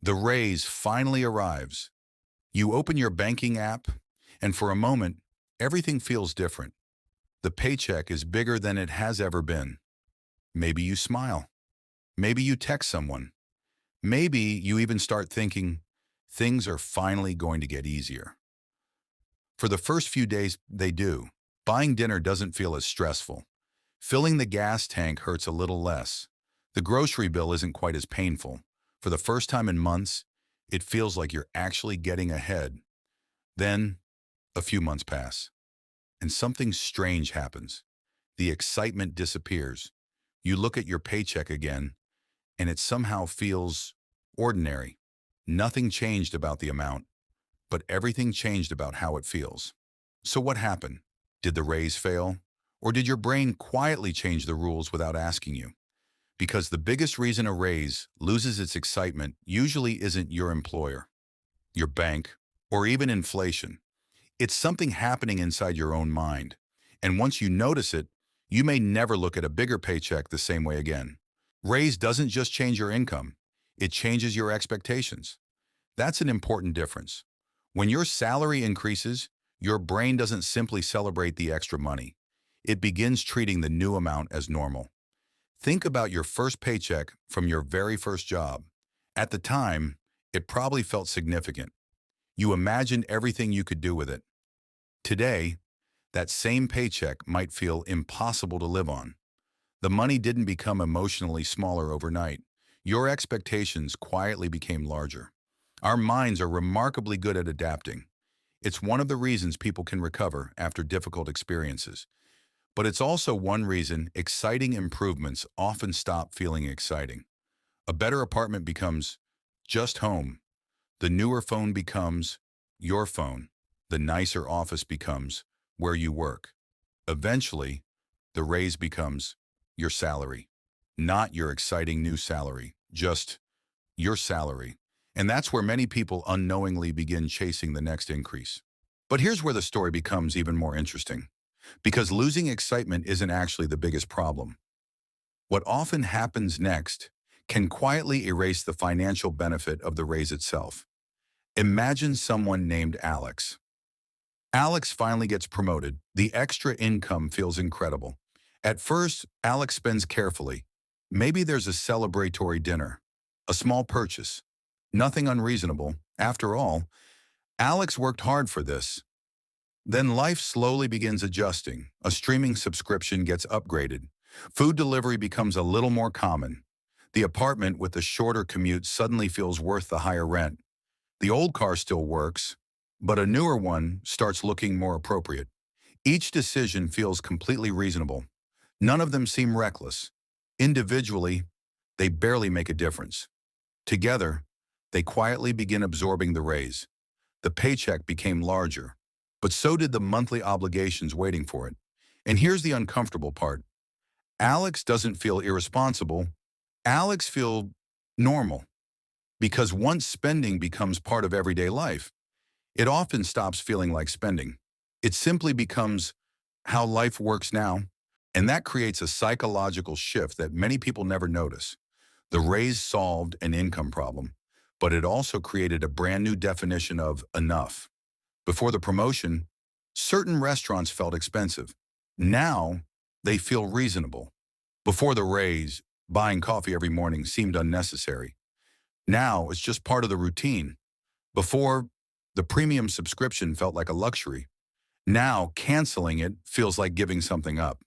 The raise finally arrives. You open your banking app, and for a moment, everything feels different. The paycheck is bigger than it has ever been. Maybe you smile. Maybe you text someone. Maybe you even start thinking, things are finally going to get easier. For the first few days, they do. Buying dinner doesn't feel as stressful. Filling the gas tank hurts a little less. The grocery bill isn't quite as painful. For the first time in months, it feels like you're actually getting ahead. Then, a few months pass, and something strange happens. The excitement disappears. You look at your paycheck again, and it somehow feels ordinary. Nothing changed about the amount, but everything changed about how it feels. So what happened? Did the raise fail? Or did your brain quietly change the rules without asking you? Because the biggest reason a raise loses its excitement usually isn't your employer, your bank, or even inflation. It's something happening inside your own mind. And once you notice it, you may never look at a bigger paycheck the same way again. Raise doesn't just change your income, it changes your expectations. That's an important difference. When your salary increases, your brain doesn't simply celebrate the extra money. It begins treating the new amount as normal. Think about your first paycheck from your very first job. At the time, it probably felt significant. You imagined everything you could do with it. Today, that same paycheck might feel impossible to live on. The money didn't become emotionally smaller overnight. Your expectations quietly became larger. Our minds are remarkably good at adapting. It's one of the reasons people can recover after difficult experiences. But it's also one reason exciting improvements often stop feeling exciting. A better apartment becomes just home. The newer phone becomes your phone. The nicer office becomes where you work. Eventually, the raise becomes your salary. Not your exciting new salary, just your salary. And that's where many people unknowingly begin chasing the next increase. But here's where the story becomes even more interesting. Because losing excitement isn't actually the biggest problem. What often happens next can quietly erase the financial benefit of the raise itself. Imagine someone named Alex. Alex finally gets promoted. The extra income feels incredible. At first, Alex spends carefully. Maybe there's a celebratory dinner, a small purchase. Nothing unreasonable. After all, Alex worked hard for this. Then life slowly begins adjusting. A streaming subscription gets upgraded. Food delivery becomes a little more common. The apartment with the shorter commute suddenly feels worth the higher rent. The old car still works, but a newer one starts looking more appropriate. Each decision feels completely reasonable. None of them seem reckless. Individually, they barely make a difference. Together, they quietly begin absorbing the raise. The paycheck became larger, but so did the monthly obligations waiting for it. And here's the uncomfortable part. Alex doesn't feel irresponsible. Alex feels normal. Because once spending becomes part of everyday life, it often stops feeling like spending. It simply becomes how life works now, and that creates a psychological shift that many people never notice. The raise solved an income problem, but it also created a brand new definition of enough. Before the promotion, certain restaurants felt expensive. Now, they feel reasonable. Before the raise, buying coffee every morning seemed unnecessary. Now, it's just part of the routine. Before, the premium subscription felt like a luxury. Now, canceling it feels like giving something up.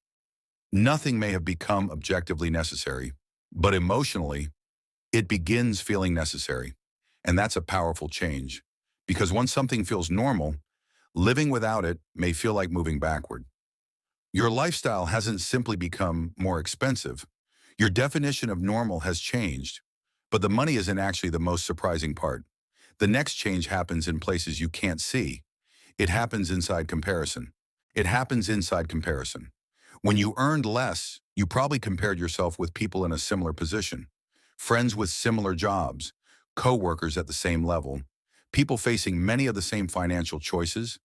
Nothing may have become objectively necessary, but emotionally, it begins feeling necessary. And that's a powerful change. Because once something feels normal, living without it may feel like moving backward. Your lifestyle hasn't simply become more expensive. Your definition of normal has changed. But the money isn't actually the most surprising part. The next change happens in places you can't see. It happens inside comparison. It happens inside comparison. When you earned less, you probably compared yourself with people in a similar position. Friends with similar jobs, co-workers at the same level, people facing many of the same financial choices.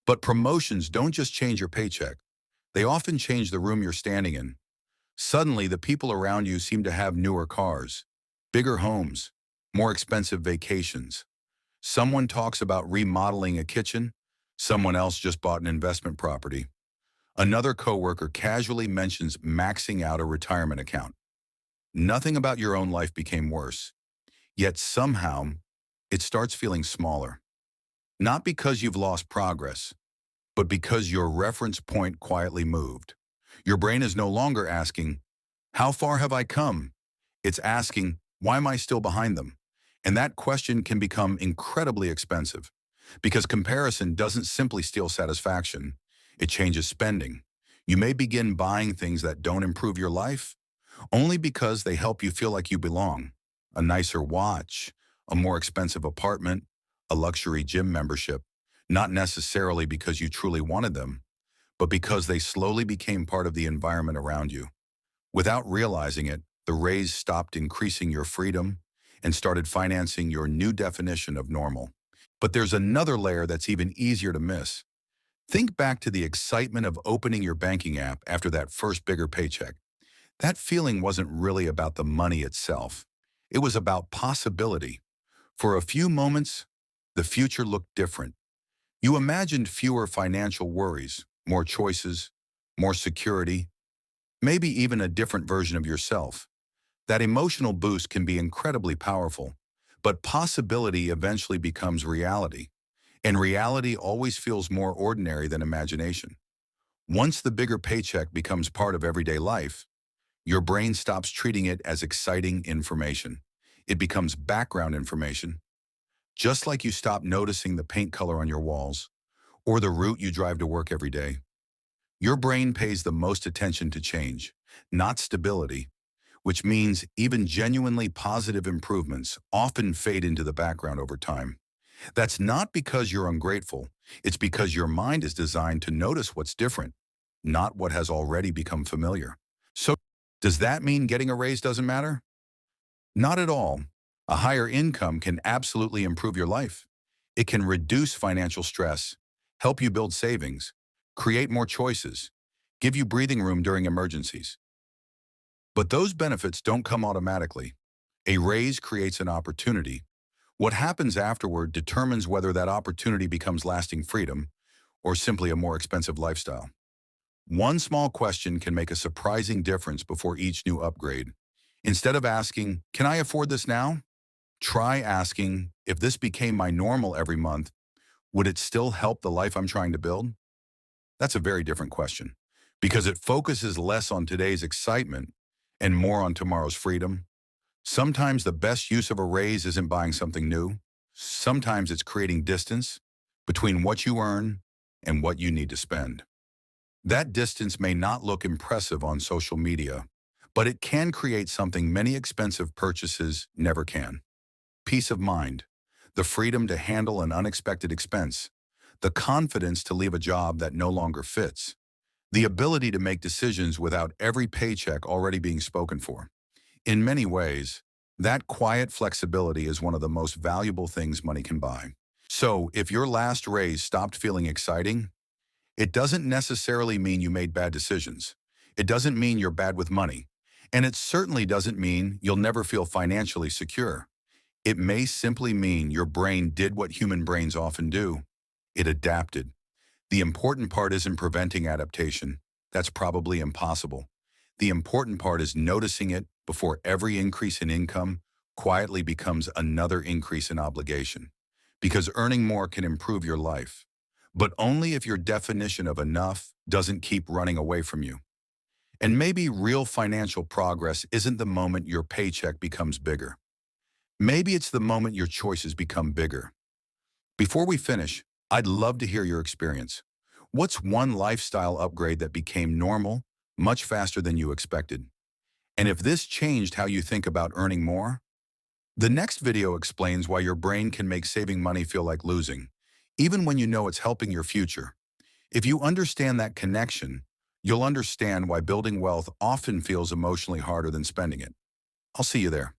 But promotions don't just change your paycheck. They often change the room you're standing in. Suddenly, the people around you seem to have newer cars, bigger homes, more expensive vacations. Someone talks about remodeling a kitchen. Someone else just bought an investment property. Another coworker casually mentions maxing out a retirement account. Nothing about your own life became worse. Yet somehow, it starts feeling smaller. Not because you've lost progress, but because your reference point quietly moved. Your brain is no longer asking, how far have I come? It's asking, why am I still behind them? And that question can become incredibly expensive because comparison doesn't simply steal satisfaction, it changes spending. You may begin buying things that don't improve your life only because they help you feel like you belong. A nicer watch, a more expensive apartment, a luxury gym membership, not necessarily because you truly wanted them, but because they slowly became part of the environment around you. Without realizing it, the raise stopped increasing your freedom and started financing your new definition of normal. But there's another layer that's even easier to miss. Think back to the excitement of opening your banking app after that first bigger paycheck. That feeling wasn't really about the money itself. It was about possibility. For a few moments, the future looked different. You imagined fewer financial worries, more choices, more security, maybe even a different version of yourself. That emotional boost can be incredibly powerful, but possibility eventually becomes reality, and reality always feels more ordinary than imagination. Once the bigger paycheck becomes part of everyday life, your brain stops treating it as exciting information. It becomes background information, just like you stop noticing the paint color on your walls or the route you drive to work every day. Your brain pays the most attention to change, not stability, which means even genuinely positive improvements often fade into the background over time. That's not because you're ungrateful, it's because your mind is designed to notice what's different, not what has already become familiar. So, does that mean getting a raise doesn't matter? Not at all. A higher income can absolutely improve your life. It can reduce financial stress, help you build savings, create more choices, give you breathing room during emergencies. But those benefits don't come automatically. A raise creates an opportunity. What happens afterward determines whether that opportunity becomes lasting freedom or simply a more expensive lifestyle. One small question can make a surprising difference before each new upgrade. Instead of asking, can I afford this now? Try asking, if this became my normal every month, would it still help the life I'm trying to build? That's a very different question because it focuses less on today's excitement and more on tomorrow's freedom. Sometimes the best use of a raise isn't buying something new. Sometimes it's creating distance between what you earn and what you need to spend. That distance may not look impressive on social media, but it can create something many expensive purchases never can. Peace of mind, the freedom to handle an unexpected expense, the confidence to leave a job that no longer fits, the ability to make decisions without every paycheck already being spoken for. In many ways, that quiet flexibility is one of the most valuable things money can buy. So, if your last raise stopped feeling exciting, it doesn't necessarily mean you made bad decisions. It doesn't mean you're bad with money. And it certainly doesn't mean you'll never feel financially secure. It may simply mean your brain did what human brains often do. It adapted. The important part isn't preventing adaptation. That's probably impossible. The important part is noticing it before every increase in income quietly becomes another increase in obligation. Because earning more can improve your life, but only if your definition of enough doesn't keep running away from you. And maybe real financial progress isn't the moment your paycheck becomes bigger. Maybe it's the moment your choices become bigger. Before we finish, I'd love to hear your experience. What's one lifestyle upgrade that became normal much faster than you expected? And if this changed how you think about earning more? The next video explains why your brain can make saving money feel like losing, even when you know it's helping your future. If you understand that connection, you'll understand why building wealth often feels emotionally harder than spending it. I'll see you there.